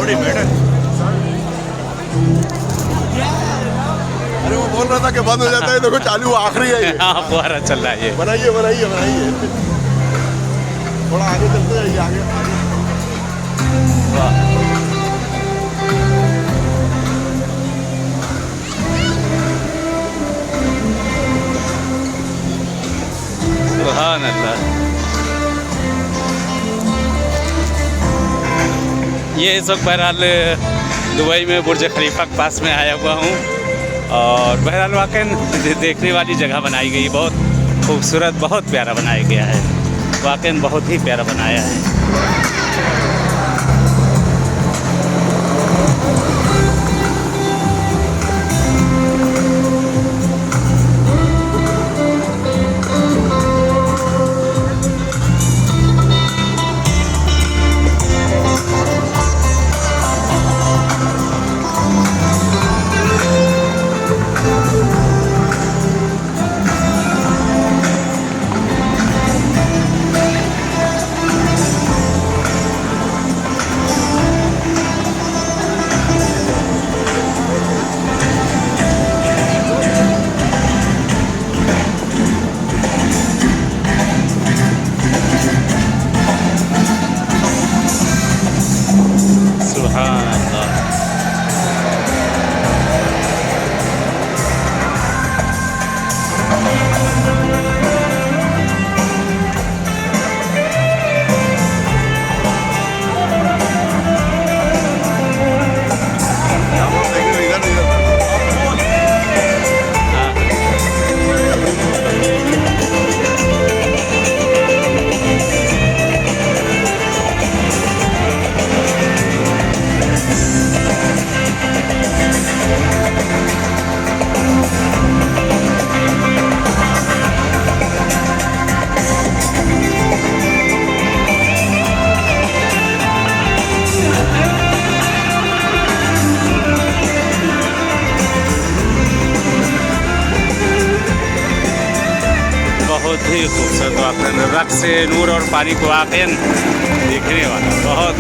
Readymade है। अरे वो बोल रहा था कि बंद हो जाता है, देखो चालू आखिरी है ये। हाँ फुहारा चल रहा है ये। बनाइए बनाइए बनाइए, थोड़ा आगे चलते जाइए, आगे आगे। वाह सुभान अल्लाह। ये इस वक्त बहरहाल दुबई में बुर्ज खलीफा के पास में आया हुआ हूँ और बहरहाल वाकई देखने वाली जगह बनाई गई, बहुत खूबसूरत, बहुत प्यारा बनाया गया है, वाकई बहुत ही प्यारा बनाया है। सुभान अल्लाह। बहुत ही खूबसूरत वाकई, रक्स नूर और पानी को वाकई देखने वाला बहुत